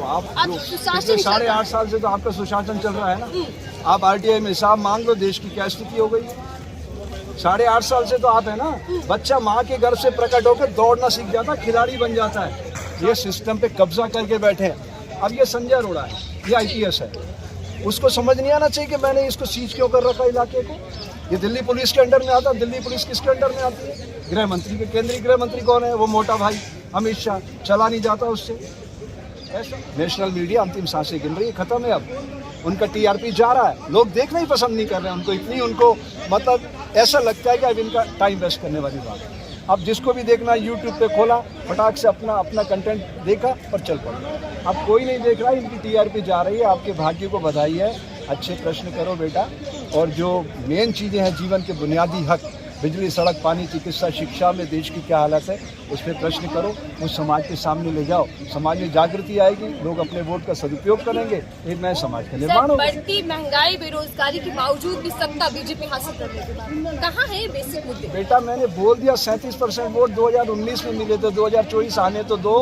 आप पिछले 8.5 साल से तो आपका सुशासन चल रहा है ना। आप आरटीआई में हिसाब मांग लो, देश की क्या स्थिति हो गई। 8.5 साल से तो आप है ना, बच्चा माँ के गर्भ से प्रकट होकर दौड़ना सीख जाता, खिलाड़ी बन जाता है। ये सिस्टम पे कब्जा करके बैठे हैं। अब ये संजय अरोड़ा है, ये आईपीएस है, उसको समझ नहीं आना चाहिए कि मैंने इसको सीज क्यों कर रखा इलाके को। ये दिल्ली पुलिस के अंडर में आता है। दिल्ली पुलिस किसके अंडर में आती है? गृह मंत्री के। केंद्रीय गृह मंत्री कौन है? वो मोटा भाई अमित शाह। चला नहीं जाता उससे। ऐसा नेशनल मीडिया अंतिम सांसें गिन रही है, खत्म है अब। उनका टीआरपी जा रहा है, लोग देखना ही पसंद नहीं कर रहे हैं उनको। इतनी उनको मतलब ऐसा लगता है कि अब इनका टाइम वेस्ट करने वाली बात है। अब जिसको भी देखना यूट्यूब पे खोला, फटाक से अपना कंटेंट देखा और चल पड़ा। अब कोई नहीं देख रहा, इनकी टीआरपी जा रही है। आपके भाग्य को बधाई है, अच्छे प्रश्न करो बेटा। और जो मेन चीज़ें हैं जीवन के बुनियादी हक, बिजली, सड़क, पानी, चिकित्सा, शिक्षा में देश की क्या हालत है, उस पर प्रश्न करो, उस समाज के सामने ले जाओ। समाज में जागृति आएगी, लोग अपने वोट का सदुपयोग करेंगे, एक नए समाज का निर्माण होगा। बढ़ती महंगाई, बेरोजगारी के बावजूद भी सत्ता बीजेपी हासिल करने के बाद कहाँ है ये बेसिक मुद्दे? बेटा मैंने बोल दिया, 37% वोट 2019 में मिले थे, 2024 आने तो दो।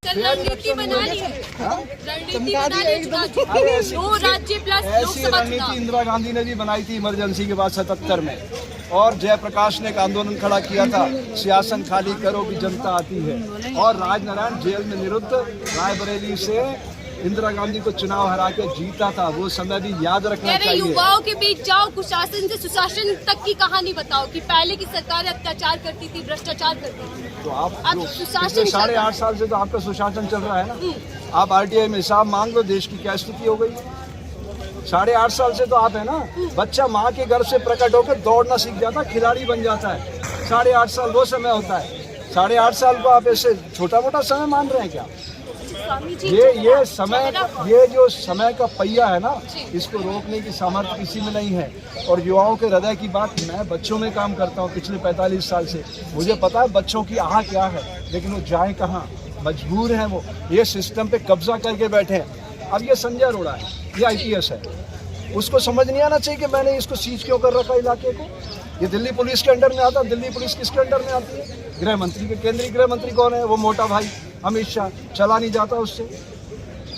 रणनीति बना ली है, रणनीति बना ली चुनाव की। ऐसी 2 राज्य प्लस ऐसी लोकसभा रणनीति चुनाव। इंदिरा गांधी ने भी बनाई थी इमरजेंसी के बाद 77 में। और जयप्रकाश ने एक आंदोलन खड़ा किया था, सियासन खाली करो कि जनता आती है। और राजनारायण जेल में निरुद्ध रायबरेली से इंदिरा गांधी को चुनाव हरा के जीता था। वो समय भी याद रखना चाहिए। युवाओं के बीच जाओ, कुशासन से सुशासन तक की कहानी बताओ कि पहले की सरकार अत्याचार करती थी, भ्रष्टाचार करती थी। तो आप सुशासन पिछले 8.5 साल से तो आपका सुशासन चल रहा है ना। आप आरटीआई में हिसाब मांग लो, देश की क्या स्थिति हो गई। 8.5 साल से तो आप है ना, बच्चा माँ के गर्भ से प्रकट होकर दौड़ना सीख जाता, खिलाड़ी बन जाता है। 8.5 साल वो समय होता है। 8.5 साल को आप ऐसे छोटा मोटा समय मान रहे हैं क्या? ये समय, ये जो समय का पहिया है ना, इसको रोकने की सामर्थ्य किसी में नहीं है। और युवाओं के हृदय की बात, मैं बच्चों में काम करता हूँ पिछले 45 साल से, मुझे पता है बच्चों की आह क्या है, लेकिन वो जाए कहाँ, मजबूर हैं वो। ये सिस्टम पे कब्जा करके बैठे हैं। अब ये संजय अरोड़ा है, ये आईपीएस है, उसको समझ नहीं आना चाहिए कि मैंने इसको सीज क्यों कर रखा इलाके को। ये दिल्ली पुलिस के अंडर में आता है। दिल्ली पुलिस किसके अंडर में आती है? गृह मंत्री के। केंद्रीय गृह मंत्री कौन है? वो मोटा भाई अमित शाह। चला नहीं जाता उससे।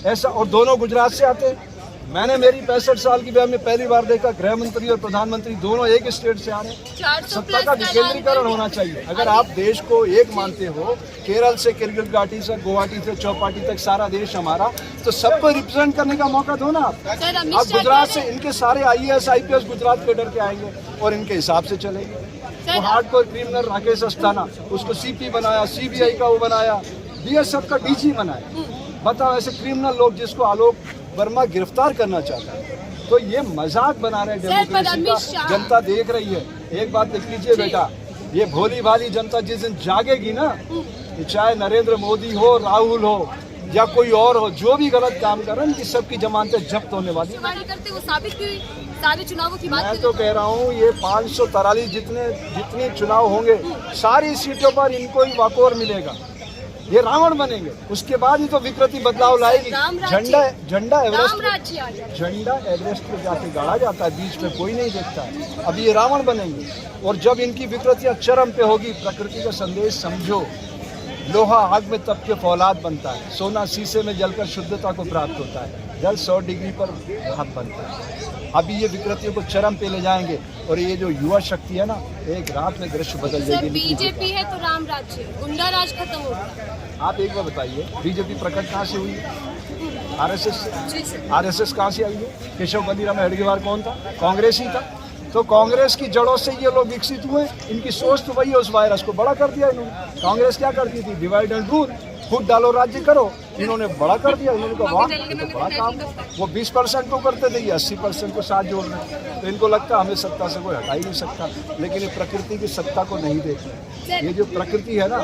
ऐसा, और दोनों गुजरात से आते हैं। मैंने मेरी 65 साल की ब्याह में पहली बार देखा, गृह मंत्री और प्रधानमंत्री दोनों एक स्टेट से आ रहे हैं। सत्ता का विकेंद्रीकरण होना चाहिए। अगर आप देश को एक मानते हो, केरल से किरगिल घाटी से, गुवाहाटी से चौपाटी तक सारा देश हमारा, तो सबको रिप्रेजेंट करने का मौका दो ना आप। आप गुजरात से, इनके सारे आईएएस आईपीएस गुजरात के डर के आएंगे और इनके हिसाब से चलेंगे। वो हार्डकोर क्रिमिनल राकेश अस्थाना, उसको सीपी बनाया, सीबीआई का वो बनाया, बीएसएफ का डीजी बनाया। बताओ, ऐसे क्रिमिनल लोग जिसको आलोक वर्मा गिरफ्तार करना चाहता है, तो ये मजाक बना रहे हैं डेमोक्रेसी का। जनता देख रही है। एक बात देख लीजिए बेटा, ये भोली भाली जनता जिस दिन जागेगी ना, चाहे नरेंद्र मोदी हो, राहुल हो या कोई और हो, जो भी गलत काम कर रहे हैं, इनकी सबकी जमानतें जब्त होने वाली। वो साबित हुई सारे चुनावों की बात। मैं तो कह रहा हूँ, ये 543 जितने चुनाव होंगे, सारी सीटों पर इनको ही वाकोर मिलेगा। ये रावण बनेंगे, उसके बाद ही तो विकृति बदलाव लाएगी। झंडा एवरेस्ट पे जाके गाड़ा जाता है, बीच में कोई नहीं देखता है। अब ये रावण बनेंगे, और जब इनकी विकृतियां चरम पे होगी, प्रकृति का संदेश समझो। लोहा आग में तप के फौलाद बनता है, सोना शीशे में जलकर शुद्धता को प्राप्त होता है, जल 100 डिग्री पर भाप बनता है। अभी ये विकृतियों को चरम पे ले जाएंगे, और ये जो युवा शक्ति है ना, एक रात में दृश्य बदल जाएगी। बीजेपी है तो राम राज्य, गुंडा राज खत्म होगा। आप एक बार बताइए, बीजेपी प्रकट कहाँ से हुई? आरएसएस कहाँ से आई है? केशव बलीराम हेडगेवार कौन था? कांग्रेस ही था। तो कांग्रेस की जड़ों से ये लोग विकसित हुए। इनकी सोच तो वही है, उस वायरस को बड़ा कर दिया इन्होंने। कांग्रेस क्या करती थी? डिवाइड एंड रूल, खुद डालो राज्य करो। इन्होंने बड़ा कर दिया। इन्होंने कहा वाह, तो बड़ा काम। वो 20% को करते थे, ये 80% को साथ जोड़ रहे। तो इनको लगता हमें सत्ता से कोई हटा ही नहीं सकता। लेकिन ये प्रकृति की सत्ता को नहीं देख रहे। ये जो प्रकृति है ना,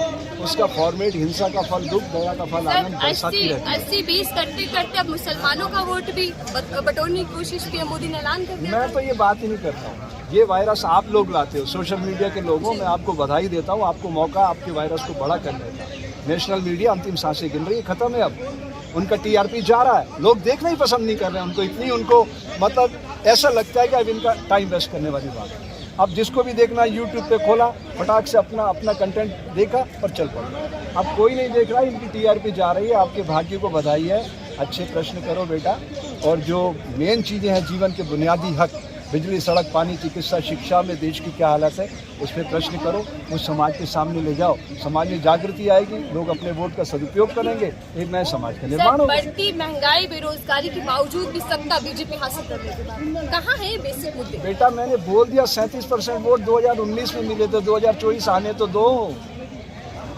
उसका फॉर्मेट हिंसा का फल दुख, दया का फल आनंद, बरसाती रहती है। 80-20 करते करते अब मुसलमानों का वोट भी बटोरने की कोशिश की, मोदी ने ऐलान कर दिया। मैं तो ये बात ही नहीं करता हूँ। ये वायरस आप लोग लाते हो, सोशल मीडिया के लोगों। मैं आपको बधाई देता हूँ, आपको मौका आपके वायरस को बड़ा करने का। नेशनल मीडिया अंतिम सांसें गिन रही है, खत्म है अब। उनका टीआरपी जा रहा है, लोग देखना ही पसंद नहीं कर रहे हैं उनको। इतनी उनको मतलब ऐसा लगता है कि अब इनका टाइम वेस्ट करने वाली बात है। अब जिसको भी देखना यूट्यूब पे खोला, फटाक से अपना कंटेंट देखा और चल पड़ा। अब कोई नहीं देख रहा, इनकी टीआरपी जा रही है। आपके भाग्य को बधाई है, अच्छे प्रश्न करो बेटा, और जो मेन चीज़ें हैं जीवन के बुनियादी हक, बिजली, सड़क, पानी, चिकित्सा, शिक्षा में देश की क्या हालत है, उस पर प्रश्न करो, उस समाज के सामने ले जाओ। समाज में जागृति आएगी, लोग अपने वोट का सदुपयोग करेंगे, एक नए समाज का निर्माण होगा। बढ़ती महंगाई, बेरोजगारी के बावजूद भी सत्ता बीजेपी हासिल करने के बाद कहाँ है ये बेसिक मुद्दे? बेटा मैंने बोल दिया, 37% वोट 2019 में मिले थे, 2024 आने तो दो।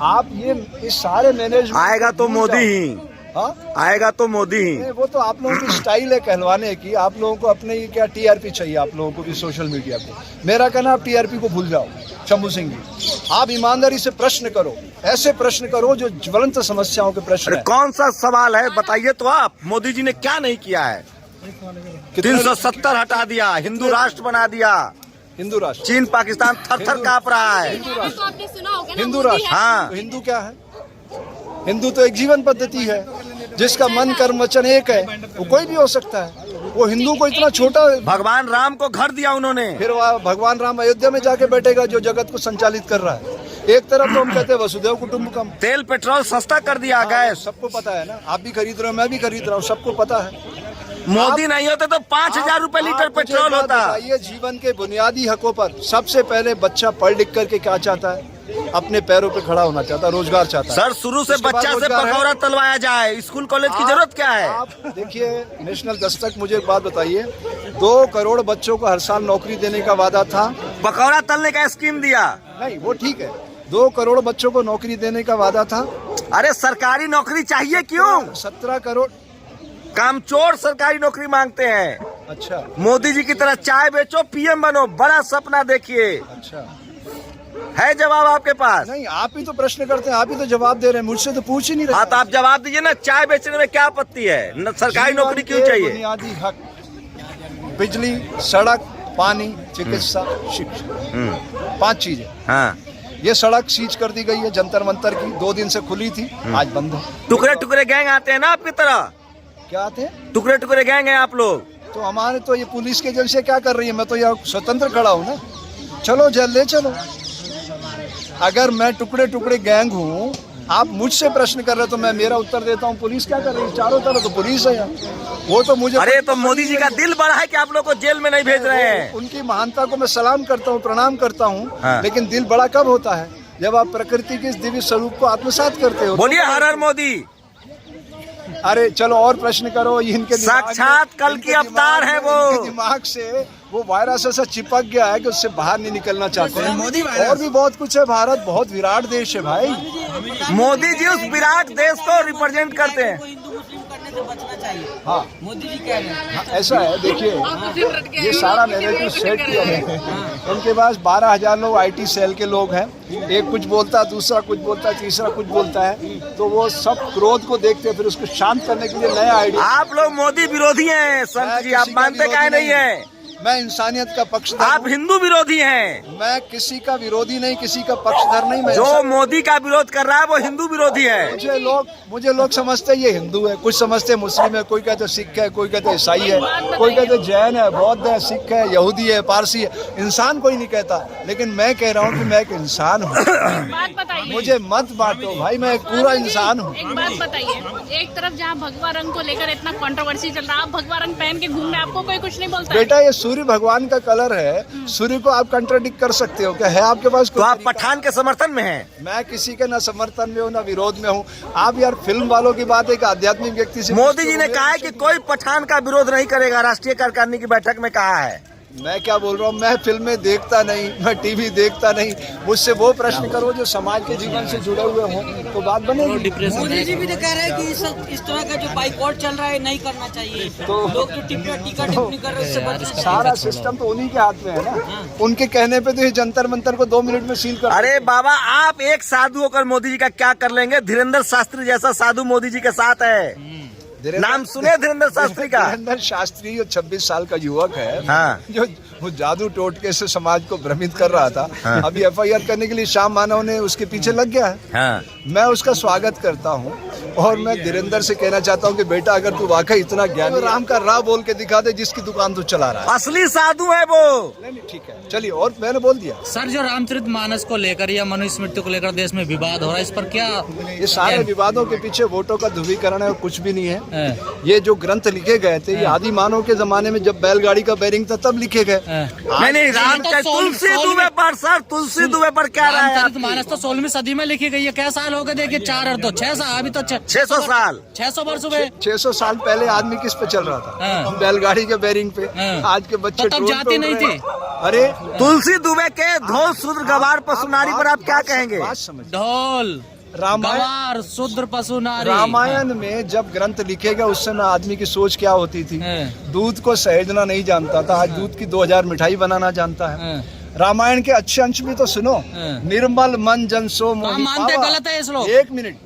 आप ये इस सारे मैनेजमेंट आएगा तो मोदी ही, हाँ आएगा तो मोदी ही। वो तो आप लोगों की स्टाइल है कहलवाने की। आप लोगों को अपने ये क्या टीआरपी चाहिए, आप लोगों को भी सोशल मीडिया पे। मेरा कहना, आप टीआरपी को भूल जाओ शंभू सिंह जी। आप ईमानदारी से प्रश्न करो, ऐसे प्रश्न करो जो ज्वलंत समस्याओं के प्रश्न है। कौन सा सवाल है बताइए तो आप, मोदी जी ने क्या नहीं किया है? 370 हटा दिया, हिंदू राष्ट्र बना दिया, हिंदू राष्ट्र, चीन पाकिस्तान थर-थर कांप रहा है। तो आपने सुना होगा ना, हिंदू मोदी राष्ट्र, है। हाँ। तो हिंदू क्या है? हिंदू तो एक जीवन पद्धति है, जिसका मन कर्म वचन एक है। वो कोई भी हो सकता है। वो हिंदू को इतना छोटा, भगवान राम को घर दिया उन्होंने, फिर वह भगवान राम अयोध्या में जाके बैठेगा जो जगत को संचालित कर रहा है। एक तरफ तो हम कहते हैं वसुदेव कुटुंबकम, तेल पेट्रोल सस्ता कर दिया, गैस। सबको पता है ना, आप भी खरीद रहे हो, मैं भी खरीद रहा हूँ, सबको पता है। मोदी नहीं होते तो 5,000 रुपए लीटर पेट्रोल होता। ये जीवन के बुनियादी हकों पर सबसे पहले बच्चा पढ़ लिख करके क्या चाहता है? अपने पैरों पे खड़ा होना चाहता है, रोजगार चाहता है। सर शुरू से उसके बाद बच्चा से रोजगार है। पकौड़ा तलवाया जाए, स्कूल कॉलेज की जरूरत क्या है? आप देखिए, नेशनल दस्तक, मुझे एक बात बताइए, 2 करोड़ बच्चों को हर साल नौकरी देने का वादा था। पकौड़ा तलने का स्कीम दिया। नहीं, वो ठीक है, 2 करोड़ बच्चों को नौकरी देने का वादा था। अरे सरकारी नौकरी चाहिए क्यों? 17 करोड़। कामचोर सरकारी नौकरी मांगते हैं। अच्छा मोदी जी की तरह चाय बेचो, पीएम बनो, बड़ा सपना देखिए। अच्छा, है जवाब आपके पास? नहीं, आप ही तो प्रश्न करते हैं, आप ही तो जवाब दे रहे हैं, मुझसे तो पूछ ही नहीं रहे। हाँ तो आप जवाब दीजिए ना, चाय बेचने में क्या आपत्ति है? सरकारी नौकरी क्यों जीवन के चाहिए? बुनियादी हक, बिजली, सड़क, पानी, चिकित्सा, शिक्षा, 5 चीजें। हाँ, ये सड़क सीज कर दी गई है जंतर मंतर की, 2 दिन से खुली थी, आज बंद है। टुकड़े टुकड़े गैंग आते हैं ना आपकी तरह, क्या थे? टुकड़े टुकड़े गैंग हैं आप लोग। तो हमारे तो ये पुलिस की एजेंसी क्या कर रही है? मैं तो यहाँ स्वतंत्र खड़ा हूँ ना, चलो जेल ले चलो। अगर मैं टुकड़े टुकड़े गैंग हूँ, आप मुझसे प्रश्न कर रहे हो तो मैं मेरा उत्तर देता हूँ, पुलिस क्या कर रही है? चारों तरफ तो पुलिस है यहाँ। वो तो मुझे, अरे तो मोदी जी का दिल बड़ा है कि आप लोग को जेल में नहीं भेज रहे हैं। उनकी महानता को मैं सलाम करता हूँ, प्रणाम करता हूँ, हाँ। लेकिन दिल बड़ा कब होता है? जब आप प्रकृति के इस दिव्य स्वरूप को आत्मसात करते हो। बोलिए हर हर मोदी। अरे चलो और प्रश्न करो। इनके दिमाग में- साक्षात कल इनके की अवतार दिमाग है में- वो। इनके दिमाग से वो वायरस ऐसा चिपक गया है कि उससे बाहर नहीं निकलना चाहते हैं। और भी बहुत कुछ है, भारत बहुत विराट देश है भाई। मोदी जी उस विराट देश को रिप्रेजेंट करते हैं। हिंदू मुस्लिम करने से बचना चाहिए, हाँ मोदी जी कह रहे हैं। हाँ, ऐसा है। देखिए, ये सारा नैरेटिव सेट किया है। उनके पास 12,000 लोग IT सेल के लोग हैं। एक कुछ बोलता है, दूसरा कुछ बोलता है, तीसरा कुछ बोलता है, तो वो सब क्रोध को देखते हैं, फिर उसको शांत करने के लिए नया आइडिया। आप लोग मोदी विरोधी हैं संत जी, आप मानते काहे नहीं है? मैं इंसानियत का पक्षधर आप हूँ। हिंदू विरोधी हैं। मैं किसी का विरोधी नहीं, किसी का पक्षधर नहीं। मैं जो मोदी का विरोध कर रहा है वो हिंदू विरोधी है। मुझे लोग समझते हैं ये हिंदू है, कुछ समझते हैं मुस्लिम है, कोई कहते सिख है, कोई कहते ईसाई है, कोई कहते जैन है, बौद्ध है, सिख है, यहूदी है, पारसी है। इंसान कोई नहीं कहता, लेकिन मैं कह रहा हूँ कि मैं एक इंसान हूँ। बात बताइए, मुझे मत बांटो भाई, मैं एक पूरा इंसान हूँ। एक बात बताइए, एक तरफ जहाँ भगवा रंग को लेकर इतना कंट्रोवर्सी चल रहा है, आप भगवा रंग पहन के घूम रहे हैं, आपको कोई कुछ नहीं बोलता है? बेटा, ये सूर्य भगवान का कलर है, सूर्य को आप कंट्राडिक्ट कर सकते हो क्या? है आपके पास तो कोई आप तरीका? पठान के समर्थन में हैं। मैं किसी के ना समर्थन में हूँ ना विरोध में हूँ। आप यार फिल्म वालों की बात है कि आध्यात्मिक व्यक्ति से मोदी जी ने कहा है कि कोई पठान का विरोध नहीं करेगा, राष्ट्रीय कार्यकारिणी की बैठक में कहा है। मैं क्या बोल रहा हूँ? मैं फिल्में देखता नहीं, मैं टीवी देखता नहीं। मुझसे वो प्रश्न करो जो समाज के जीवन से जुड़े हुए हों, तो बात बनेगी। मोदी जी भी तो कह रहे हैं कि इस तरह का जो बाइकआउट चल रहा है नहीं करना चाहिए। लोग जो टीका टिप्पणी कर रहे हैं उससे बचना चाहिए। सारा सिस्टम तो उन्हीं के हाथ में है ना। उनके कहने पे तो ये जंतर मंतर को 2 मिनट में सील कर। अरे बाबा, आप एक साधु होकर मोदी जी का क्या कर लेंगे? धीरेन्द्र शास्त्री जैसा साधु मोदी जी के साथ है। नाम सुने धीरेन्द्र शास्त्री का? धीरेन्द्र शास्त्री जो 26 साल का युवक है, हाँ। जो वो जादू टोटके से समाज को भ्रमित कर रहा था, हाँ। अभी FIR करने के लिए श्याम मानव ने उसके पीछे लग गया है। हाँ। मैं उसका स्वागत करता हूँ। और मैं धीरेन्द्र से कहना चाहता हूँ कि बेटा अगर तू वाकई इतना ज्ञानी राम का राह बोल के दिखा दे जिसकी दुकान तू चला रहा है। असली साधु है वो। नहीं ठीक है चलिए, और मैंने बोल दिया। सर जो रामचरितमानस को लेकर या मनुस्मृति को लेकर देश में विवाद हो रहा है, इस पर क्या? ये सारे विवादों के पीछे वोटों का ध्रुवीकरण है और कुछ भी नहीं है। ये जो ग्रंथ लिखे गए थे ये आदि मानव के जमाने में जब बैलगाड़ी का बैरिंग था तब लिखे गए। नहीं राम तुलसी दुबे पर सर, तुलसी दुबे पर क्या रहा है? रामचरितमानस तो 16वीं सदी में लिखी गई है। क्या साल हो गए? देखिए 4 और 2 6 साल, अभी तो 600 साल 600 वर्ष हुए। 600 साल पहले आदमी किस पे चल रहा था? बैलगाड़ी के बैरिंग पे। आज के बच्चे तो तब जाति नहीं थी। अरे तुलसी दुबे के ढोल शूद्र गवार पशु नारी पर आप क्या कहेंगे? बात समझ। ढोल गवार शूद्र पशु नारी। रामायण में जब ग्रंथ लिखे गए उस समय आदमी की सोच क्या होती थी? दूध को सहेजना नहीं जानता था, आज दूध की 2000 मिठाई बनाना जानता है। रामायण के अच्छे अंश भी तो सुनो। निर्मल मन जन सो मोहि मानते पावा। गलत है इस लोग। एक मिनट,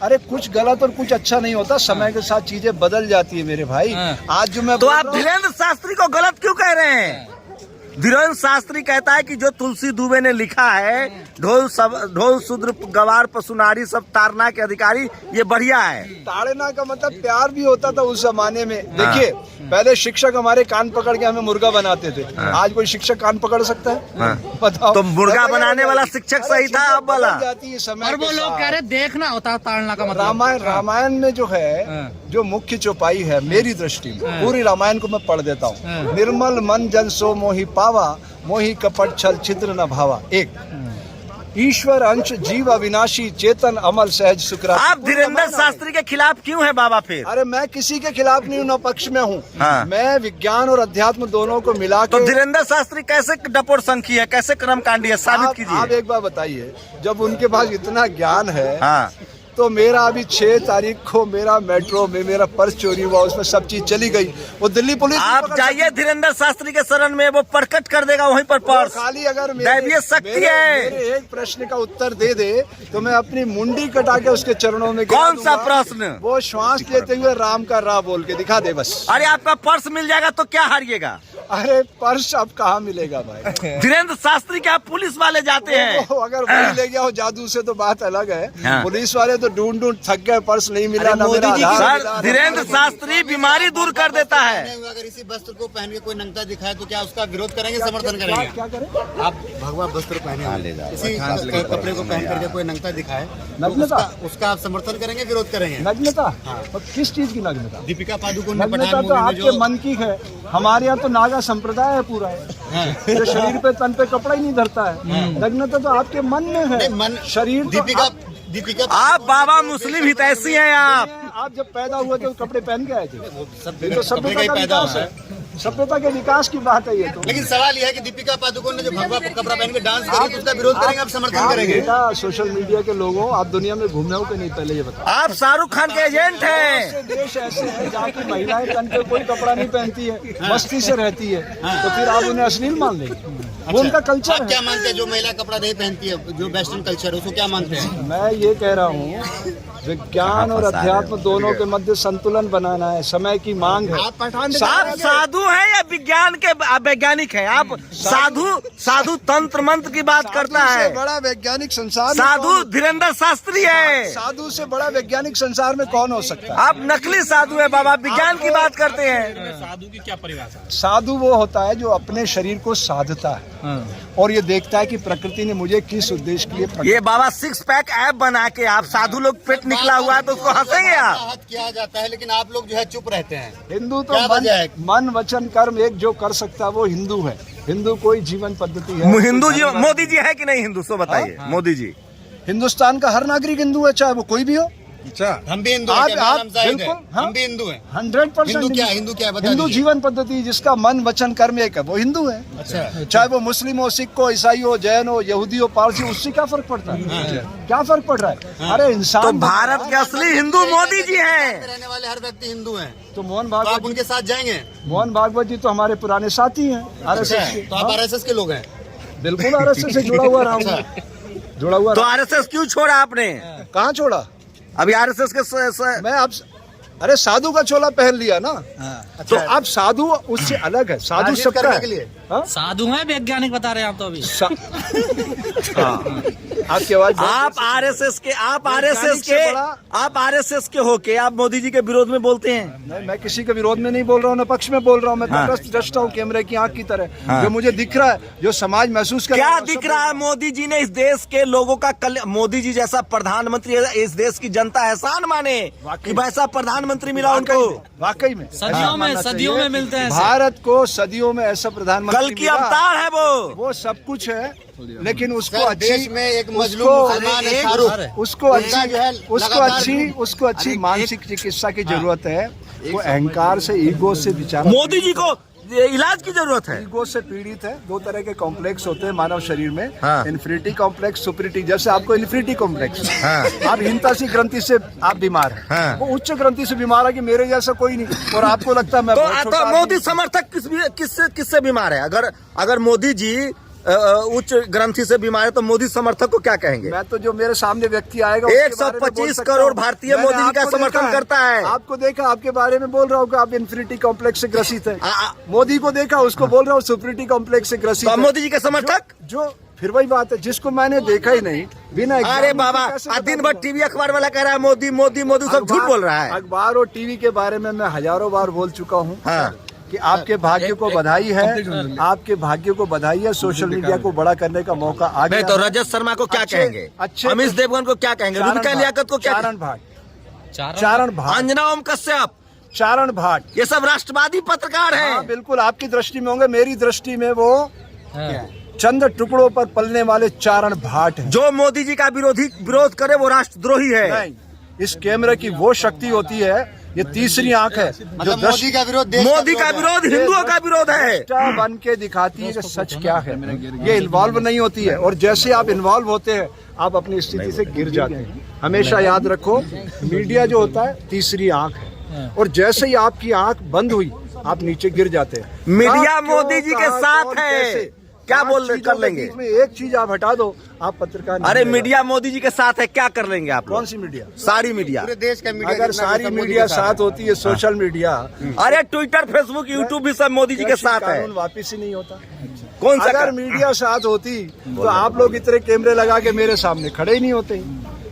अरे कुछ गलत और कुछ अच्छा नहीं होता, समय के साथ चीजें बदल जाती है मेरे भाई। आज जो मैं तो आप धीरेन्द्र शास्त्री को गलत क्यों कह रहे हैं? धीरेन्द्र शास्त्री कहता है कि जो तुलसी दुबे ने लिखा है ढोल शूद्र गवार पशु नारी सब ताड़ना के अधिकारी, ये बढ़िया है। ताड़ना का मतलब प्यार भी होता था उस जमाने में। देखिए पहले शिक्षक हमारे कान पकड़ के हमें मुर्गा बनाते थे। आज कोई शिक्षक कान पकड़ सकता है? बताओ। तो मुर्गा बनाने वाला शिक्षक सही था अब वाला? जाती है समय और वो के लोग साथ। कह रहे देखना होता है ताड़ना का मतलब। रामायण में जो है जो मुख्य चौपाई है मेरी दृष्टि में, पूरी रामायण को मैं पढ़ देता हूँ। निर्मल मन जन सो मोहि पावा, मोहि कपट छल छिद्र न भावा। एक ईश्वर अंश जीव अविनाशी चेतन अमल सहज सुकरा। आप धीरेन्द्र शास्त्री के खिलाफ क्यों है बाबा फिर? अरे मैं किसी के खिलाफ नहीं हूँ, न पक्ष में हूँ। हाँ। मैं विज्ञान और अध्यात्म दोनों को मिला तो के। धीरेन्द्र शास्त्री कैसे डपोर संखी है, कैसे कर्मकांडी है, साबित आप कीजिए। एक बार बताइए, जब उनके पास इतना ज्ञान है हाँ। तो मेरा अभी 6 तारीख को मेरा मेट्रो में मेरा पर्स चोरी हुआ, उसमें सब चीज चली गई। वो दिल्ली पुलिस आप जाइए धीरेन्द्र शास्त्री के शरण में, वो प्रकट कर देगा वहीं पर पर्स। खाली अगर दैवीय शक्ति है। मेरे एक प्रश्न का उत्तर दे दे तो मैं अपनी मुंडी कटा के उसके चरणों में गिरा कौन सा दूंगा। प्रश्न? वो श्वास लेते हुए राम का राह बोल के दिखा दे बस। अरे आपका पर्स मिल जाएगा तो क्या हारिएगा? अरे पर्स अब कहाँ मिलेगा भाई? धीरेन्द्र शास्त्री के आप पुलिस वाले जाते हैं। अगर वही ले गया हो जादू से तो बात अलग है। हाँ। पुलिस वाले तो ढूंढ ढूंढ थक गए, पर्स नहीं मिला ना मोदी मेरा जी आधार सर, मिला, धीरेन्द्र शास्त्री बीमारी दूर कर देता है। अगर इसी वस्त्र को पहन के कोई नंगता दिखाए तो क्या उसका विरोध करेंगे, समर्थन करेंगे? क्या करें? आप भगवा वस्त्र पहने हुए इसी कपड़े को पहन करके कोई नंगता दिखाए तो नग्नता? उसका आप समर्थन करेंगे, विरोध करेंगे? नग्नता? और किस चीज की नग्नता? दीपिका पादुकोण ने नग्नता पठान तो मूवी में आपके जो मन की है। हमारे यहाँ तो नागा संप्रदाय है पूरा, जो शरीर पे तन पे कपड़ा ही नहीं धरता है। नग्नता तो आपके मन में है। मन शरीर तो दीपिका आप बाबा मुस्लिम हितैषी हैं आप जब पैदा हुए थे तो कपड़े पहन के आए थे। सब ये तो कपड़े का सभ्यता ही का पैदा विकास हुआ है, है। सभ्यता के विकास की बात है ये तो। लेकिन सवाल यह है कि दीपिका पादुकोण ने जो भगवा कपड़ा पहन के डांस करी तो उसका विरोध करेंगे, आप समर्थन करेंगे? बेटा सोशल मीडिया के लोगों, आप दुनिया में घूमने हो कि नहीं, पहले ये बताओ। आप शाहरुख खान के एजेंट हैं। देश ऐसे हैं जहाँ की महिलाएं तन पे कोई कपड़ा नहीं पहनती है, मस्ती से रहती है, तो फिर आप उन्हें अश्लील मान लेंगे? वो उनका कल्चर आप है। क्या मानते हैं जो महिला कपड़ा नहीं पहनती है, जो वेस्टर्न कल्चर है, उसको क्या मानते हैं? मैं ये कह रहा हूँ विज्ञान और अध्यात्म दोनों के मध्य संतुलन बनाना है, समय की मांग है। आप साधु हैं या विज्ञान के वैज्ञानिक हैं? आप साधु तंत्र मंत्र की बात करता साधु है। से बड़ा वैज्ञानिक संसार में साधु कौन- धीरेन्द्र शास्त्री है। साधु से बड़ा वैज्ञानिक संसार में कौन हो सकता है? आप नकली साधु है बाबा, विज्ञान की बात करते हैं। साधु की क्या परिभाषा? साधु वो होता है जो अपने शरीर को साधता है और ये देखता है कि प्रकृति ने मुझे किस उद्देश्य के लिए ये बाबा 6 पैक ऐप बना के आप साधु लोग पेट निकला हुआ है तो उसको हंसेंगे आप? हद किया जाता है लेकिन आप लोग जो है चुप रहते हैं। हिंदू तो क्या वजह है? मन वचन कर्म एक जो कर सकता है वो हिंदू है। हिंदू कोई जीवन पद्धति है। हिंदू जी, मोदी जी है कि नहीं हिंदू, सो बताइए। मोदी जी हिंदुस्तान का हर नागरिक हिंदू है, चाहे वो कोई भी हो। हम भी हिंदू हैं, आप- क्या आप नाम जाहिद है? बिल्कुल, हाँ। हम भी हिंदू हैं। 100% हिंदू क्या है? हिंदू क्या है? बता हिंदू दीजिए। जीवन पद्धति जिसका मन वचन कर्म एक है वो हिंदू है। अच्छा। चाहे वो मुस्लिम हो, सिख हो, ईसाई हो, जैन हो, यहूदी हो, पारसी, उससे क्या फर्क पड़ता है? क्या फर्क पड़ रहा है? अरे इंसान तो भारत के असली हिंदू मोदी जी हैं। रहने वाले हर व्यक्ति हिंदू हैं, तो मोहन तो आप भागवत उनके साथ जाएंगे? मोहन भागवत जी तो हमारे पुराने साथी हैं RSS के। तो आप RSS के लोग हैं? बिल्कुल RSS से जुड़ा हुआ रहा हूँ, जुड़ा हुआ तो रहा। आरएसएस क्यों छोड़ा आपने? कहाँ छोड़ा? अभी आरएसएस के मैं अब अरे साधु का चोला पहन लिया ना, तो अब साधु उससे अलग है। साधु राजनीति सबका करने है। के लिए हाँ? साधु हैं वैज्ञानिक बता रहे हैं आप तो अभी। हाँ। आपकी आवाज बहुत आप देर से- आरएसएस के बड़ा- आप आरएसएस के होके आप मोदी जी के विरोध में बोलते हैं। नहीं, मैं किसी के विरोध में नहीं बोल रहा हूँ, न पक्ष में बोल रहा हूँ। मैं तटस्थ दृष्टा हूँ, कैमरे की आंख की तरह। जो मुझे दिख रहा है, जो समाज महसूस कर रहा क्या है, दिख रहा है? मोदी जी ने इस देश के लोगों का मोदी जी जैसा प्रधानमंत्री इस देश की जनता एहसान माने कि वैसा प्रधानमंत्री मिला उनको। वाकई में सदियों में मिलते हैं ऐसे। भारत को सदियों में ऐसा प्रधानमंत्री कल की मिला। अवतार है वो सब कुछ है, लेकिन उसको सर, अच्छी देश में एक मजलूम उसको- मुसलमान है शाहरुख। उसको उनका जो है उसको अच्छी मानसिक चिकित्सा की जरूरत है। वो अहंकार से, ईगो से बेचारा मोदी जी को इलाज की जरूरत है। ईगो से पीड़ित है। दो तरह के कॉम्प्लेक्स होते हैं मानव शरीर में, हाँ। इन्फिनिटी कॉम्प्लेक्स, सुपरिटी। जैसे आपको इन्फिनिटी कॉम्प्लेक्स, हाँ। आप हिंतासी ग्रंथि से आप बीमार हैं, हाँ। वो उच्च ग्रंथि से बीमार है कि मेरे जैसा कोई नहीं, और आपको लगता है मैं बहुत छोटा तो आदमी मोदी हूं। समर्थक किससे बीमार है? अगर मोदी जी उच्च ग्रंथि से बीमार है तो मोदी समर्थक को क्या कहेंगे? मैं तो जो मेरे सामने व्यक्ति आएगा उसके बारे में बोल 125 सकता करोड़ हूं। भारतीय मैंने मोदी जी का आपको समर्थन देखा करता है। आपको देखा, आपके बारे में बोल रहा हूँ कि आप इन्फिनिटी कॉम्प्लेक्स से ग्रसित है। आ- मोदी को देखा, उसको बोल रहा हूँ सुपरिटी कॉम्प्लेक्स से ग्रसित तो है। मोदी जी के समर्थक जो फिर वही बात है, जिसको मैंने देखा ही नहीं, बिना एग्जाम अरे के बाबा कैसे बता दिन भर दूंगा? टीवी अखबार वाला कह रहा है मोदी मोदी मोदी, सब झूठ बोल रहा है। अखबार और टीवी के बारे में मैं हजारों बार बोल चुका हूँ हाँ। कि आपके भाग्य को बधाई है, आपके भाग्य को बधाई है। सोशल मीडिया को बड़ा करने का मौका आ गया नहीं तो है। रजत शर्मा को क्या अच्छे- कहेंगे? अच्छे- अमित देवगन को क्या कहेंगे? चारण रुबिका भाट- लियाकत को क्या चारण भाट, चारण भाट, अंजना ओम कश्यप, चारण भाट, ये सब राष्ट्रवादी पत्रकार हाँ, हैं। बिल्कुल आपकी दृष्टि में होंगे, मेरी दृष्टि में वो चंद टुकड़ों पर पलने वाले चारण भाट हैं। जो मोदी जी का विरोध करे वो राष्ट्रद्रोही है। नहीं, इस कैमरे की वो शक्ति होती है, ये तीसरी आंख है, जो मतलब मोदी का विरोध देश मोदी का विरोध हिंदुओं का विरोध है। दृष्टा बन के दिखाती है कि सच क्या है। ये इन्वॉल्व नहीं होती है, और जैसे आप इन्वॉल्व होते हैं आप अपनी स्थिति से गिर जाते हैं। हमेशा याद रखो, मीडिया जो होता है तीसरी आंख है, और जैसे ही आपकी आंख बंद हुई आप नीचे गिर जाते हैं। मीडिया आप क्यों, मोदी जी के कहाँ, साथ कौन, है। कैसे? क्या पांच बोल चीजों कर के लेंगे? बीच में एक चीज आप हटा दो, आप पत्रकार नहीं अरे रहेगा। मीडिया मोदी जी के साथ है, क्या कर लेंगे आप लोग? कौन सी मीडिया? सारी मीडिया। पूरे देश का मीडिया अगर जितना सारी भी सब मोदी मीडिया के साथ होती है, सोशल मीडिया, अरे ट्विटर फेसबुक यूट्यूब भी सब मोदी जी के कृषि साथ है। कानून वापिस ही नहीं होता। कौन सा अगर मीडिया साथ होती तो आप लोग इतने कैमरे लगा के मेरे सामने खड़े ही नहीं होते,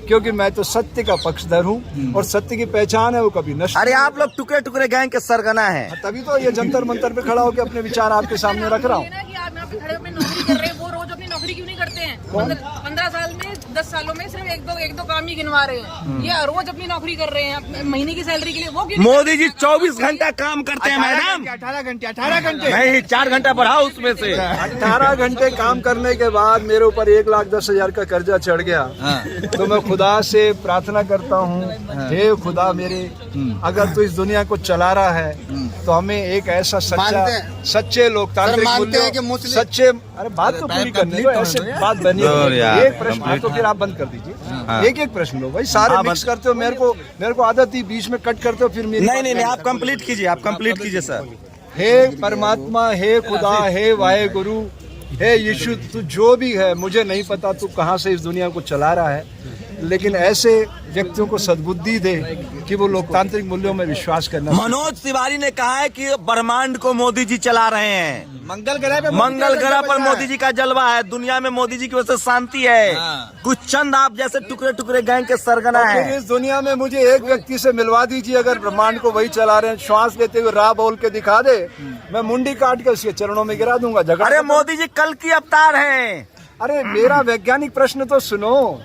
क्योंकि मैं तो सत्य का पक्षधर हूँ, और सत्य की पहचान है वो कभी नष्ट अरे नहीं आप लोग टुकड़े टुकड़े गैंग के सरगना है। होती। तभी तो ये जंतर मंतर पे खड़ा होकर अपने विचार आपके सामने रख रहा हूँ। ना कि आप यहाँ पे खड़े अपनी नौकरी कर रहे हैं, वो रोज अपनी नौकरी क्यों नहीं करते हैं? 15 साल में 10 सालों में सिर्फ एक दो काम ही गिनवा रहे हैं, या रोज अपनी नौकरी कर रहे हैं अपने महीने की सैलरी के लिए, वो क्यों नहीं मोदी जी 24 घंटा काम करते हैं मैडम। 18 घंटे नहीं 4 घंटा बढ़ाओ उसमें से। 18 घंटे काम करने के बाद मेरे ऊपर 1,10,000 का कर्जा चढ़ गया, तो मैं खुदा से प्रार्थना करता हूँ, हे खुदा मेरे, अगर तू इस दुनिया को चला रहा है तो हमें एक ऐसा मानते हैं। सच्चे लोकतांत्रिक मानते हैं कि मूल्यों, मुस्लिम- सच्चे, अरे बात तो पूरी करनी दो, ऐसे बात बनी एक प्रश्न, हाँ, तो फिर आप बंद कर दीजिए। एक एक प्रश्न लो भाई, सारे मिक्स करते हो, मेरे को आदत ही बीच में कट करते हो, फिर मेरी नहीं आप कंप्लीट कीजिए, आप कंप्लीट कीजिए सर। हे परमात्मा, हे खुदा, हे वाहे गुरु, हे यीशु, तू जो भी है, मुझे नहीं पता तू कहाँ से इस दुनिया को चला रहा है, लेकिन ऐसे व्यक्तियों को सद्बुद्धि दे कि वो लोकतांत्रिक मूल्यों में विश्वास करना। मनोज तिवारी ने कहा है कि ब्रह्मांड को मोदी जी चला रहे हैं। मंगल ग्रह पर मोदी जी का जलवा है, दुनिया में मोदी जी की वजह से शांति है। कुछ चंद आप जैसे टुकड़े टुकड़े गैंग के सरगना फिर है। इस दुनिया में मुझे एक व्यक्ति से मिलवा दीजिए, अगर ब्रह्मांड को वही चला रहे हैं, श्वास लेते हुए रा बोल के दिखा दे, मैं मुंडी काट के उसके चरणों में गिरा दूंगा। झगड़ा अरे मोदी जी कल की अवतार हैं। अरे मेरा वैज्ञानिक प्रश्न तो सुनो,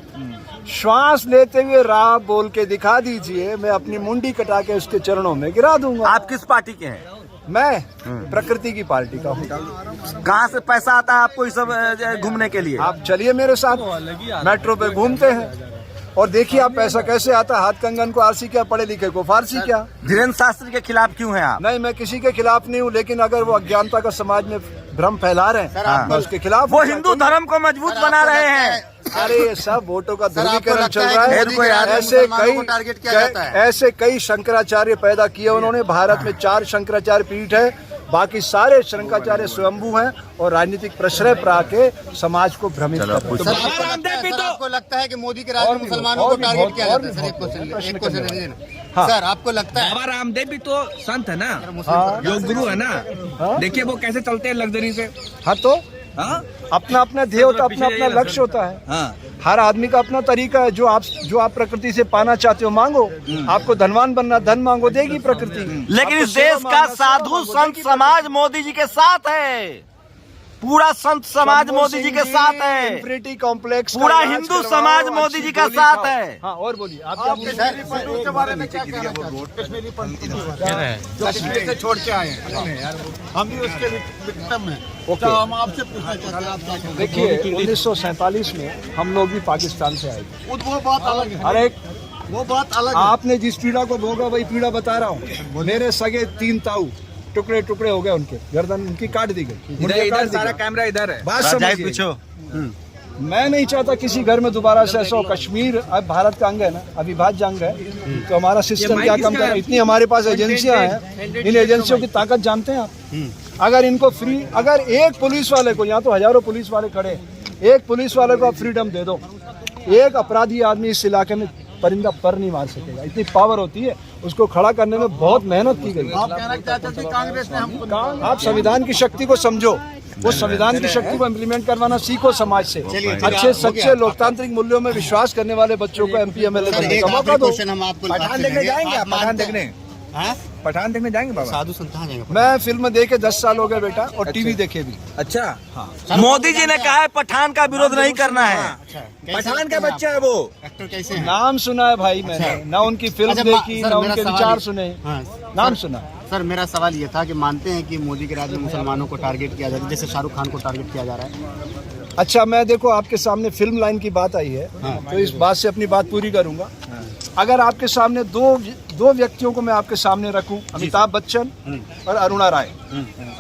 श्वास लेते हुए राह बोल के दिखा दीजिए, मैं अपनी मुंडी कटा के उसके चरणों में गिरा दूंगा। आप किस पार्टी के हैं? मैं प्रकृति की पार्टी का हूँ। कहाँ से पैसा आता है आपको ये सब घूमने के लिए? आप चलिए मेरे साथ, मेट्रो पे घूमते हैं और देखिए आप पैसा कैसे आता है। हाथ कंगन को आरसी क्या, पढ़े लिखे को फारसी क्या। धीरेन्द्र शास्त्री के खिलाफ क्यों हैं आप? नहीं, मैं किसी के खिलाफ नहीं हूँ, लेकिन अगर वो अज्ञानता का समाज में भ्रम फैला रहे हैं, मैं उसके खिलाफ वो हूँ। हिंदू धर्म को मजबूत बना रहे हैं। अरे ये सब वोटों का सर, आपको ध्रुवीकरण लगता चल है रहा कि है। मोदी के राज में मुसलमानों को टारगेट किया जाता है? ऐसे कई शंकराचार्य पैदा किए उन्होंने। भारत में 4 शंकराचार्य पीठ है, बाकी सारे शंकराचार्य स्वयंभू हैं और राजनीतिक प्रश्रय पा के समाज को भ्रमित कर रहे हैं। सर, आपको लगता है कि मोदी के राज में मुसलमानों को टारगेट किया जाता है? सर, एक क्वेश्चन, सर आपको लगता है? बाबा रामदेव भी तो संत है ना, हाँ। योग गुरु है ना, देखिए वो कैसे चलते हैं लग्जरी से। हाँ, तो अपना अपना ध्येय होता है, अपना अपना लक्ष्य होता है। हर आदमी का अपना तरीका है। जो आप प्रकृति से पाना चाहते हो मांगो। आपको धनवान बनना, धन मांगो, देगी प्रकृति। लेकिन आपको इस देश सेवा का मांगना, साधु सेवा संत देगी समाज मोदी जी के साथ है। पूरा संत समाज मोदी जी के साथ है। इंफिनिटी कॉम्प्लेक्स पूरा हिंदू समाज मोदी जी का साथ है। हाँ, और बोलिए आप क्या बोल रहे हैं? के बारे में क्या कहना चाहते हैं? कश्मीरी पंडित जो कश्मीर से छोड़ के आए हैं, हम भी उसके विक्टिम हैं। तो हम आपसे पूछना चाहते हैं, आप क्या कहना देखिए 1947 में हम लोग भी पाकिस्तान से आए थे। वो बात अलग है। अरे वो बात अलग है। आपने जिस पीड़ा को भोगा वही पीड़ा बता रहा हूँ। मेरे सगे 3 ताऊ टुकड़े टुकड़े हो गए, उनके गर्दन उनकी काट दी गई। इधर सारा कैमरा इधर है। बात समझिए। मैं नहीं चाहता किसी घर में दोबारा से ऐसा हो। कश्मीर अब भारत का अंग है ना, अविभाज्य अंग है। तो हमारा सिस्टम क्या कम कर रहा है? इतनी हमारे पास एजेंसियां हैं। इन एजेंसियों की ताकत जानते हैं आप? अगर इनको फ्री, अगर एक पुलिस वाले को, यहाँ तो हजारों पुलिस वाले खड़े, एक पुलिस वाले को आप फ्रीडम दे दो, एक अपराधी आदमी इस इलाके में परिंदा पर नहीं मार सकेगा। इतनी पावर होती है। उसको खड़ा करने में बहुत मेहनत की गई। आप कहना चाहते थे कांग्रेस ने हमको। आप संविधान की शक्ति को समझो। वो संविधान की शक्ति को इम्प्लीमेंट करवाना सीखो समाज से। अच्छे सच्चे लोकतांत्रिक मूल्यों में विश्वास करने वाले बच्चों को MP MLA बनने का मौका दो। हम आपको पठान देखने जाएंगे आप? पठान देखने पठान देखने जाएंगे बाबा? साधु संत कहाँ जाएंगे? मैं फिल्म देखे 10 साल हो गए बेटा, और टीवी देखे भी। अच्छा, मोदी जी ने कहा है पठान का विरोध नहीं करना है। पठान का बच्चा है वो। एक्टर कैसे हैं? नाम सुना है भाई मैंने, ना उनकी फिल्म अच्छा, देखी, सर, ना मेरा उनके सवाल विचार ये- सुने, हाँ, नाम सुना। सर मेरा सवाल ये था कि मानते हैं कि मोदी के राज में मुसलमानों को टारगेट किया जा रहा है, जैसे शाहरुख खान को टारगेट किया जा रहा है? अच्छा, मैं देखो आपके सामने फिल्म लाइन की बात आई है, तो इस बात से अपनी बात पूरी करूंगा। अगर आपके सामने दो व्यक्तियों को मैं आपके सामने रखूं, अमिताभ बच्चन और अरुणा राय,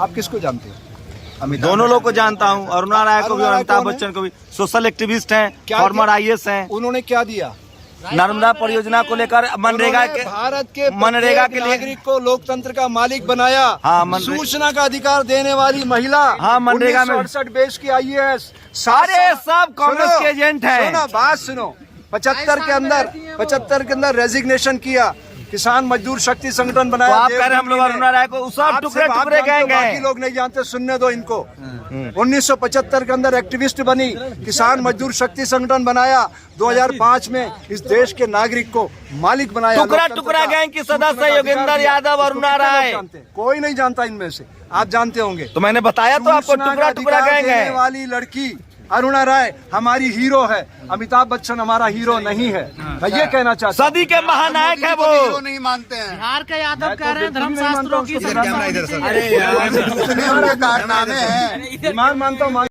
आप किसको जानते हैं? दोनों लोग को जानता हूँ, अरुणा राय को भी और अमिताभ बच्चन को भी। सोशल एक्टिविस्ट हैं, फॉर्मर IAS हैं। उन्होंने क्या दिया? नर्मदा परियोजना को लेकर मनरेगा उन्होंने के भारत के मनरेगा के लिए नागरिक को लोकतंत्र का मालिक बनाया। हाँ, सूचना का अधिकार देने वाली महिला। हाँ, मनरेगा में 1968 बेस की IAS। सारे सब कांग्रेस के एजेंट हैं। सुनो बात सुनो। 75 के अंदर रेजिग्नेशन किया, किसान मजदूर शक्ति संगठन बनाया। तो आप कह रहे हम लोग अरुणा राय को सब आप टुकड़े सिर्फ आप टुकड़े जानते हो, गएंगे। बाकी लोग नहीं जानते, सुनने दो इनको। 1975 के अंदर एक्टिविस्ट बनी, किसान मजदूर शक्ति संगठन बनाया। 2005 में इस देश के नागरिक को मालिक बनाया। टुकड़ा लोकतंत्र टुकड़ा का। गैंग की सदस्य योगेंद्र यादव, अरुणा राय। कोई नहीं जानता इनमें से, आप जानते होंगे। तो मैंने बताया तो आपको, सूचना का टुकड़ा टुकड़ा अधिकार गैंग देने है। वाली लड़की अरुणा राय हमारी हीरो है। अमिताभ बच्चन हमारा हीरो नहीं है। मैं ये कहना चाहता हूँ। सदी के महानायक है वो। हीरो नहीं मानते हैं। बिहार के यादव कह रहे हैं बिल्कुल नहीं धर्मशास्त्रों मानता की हूँ, कैमरा इधर सर। कारनामे हैं। ईमान मानता हूँ।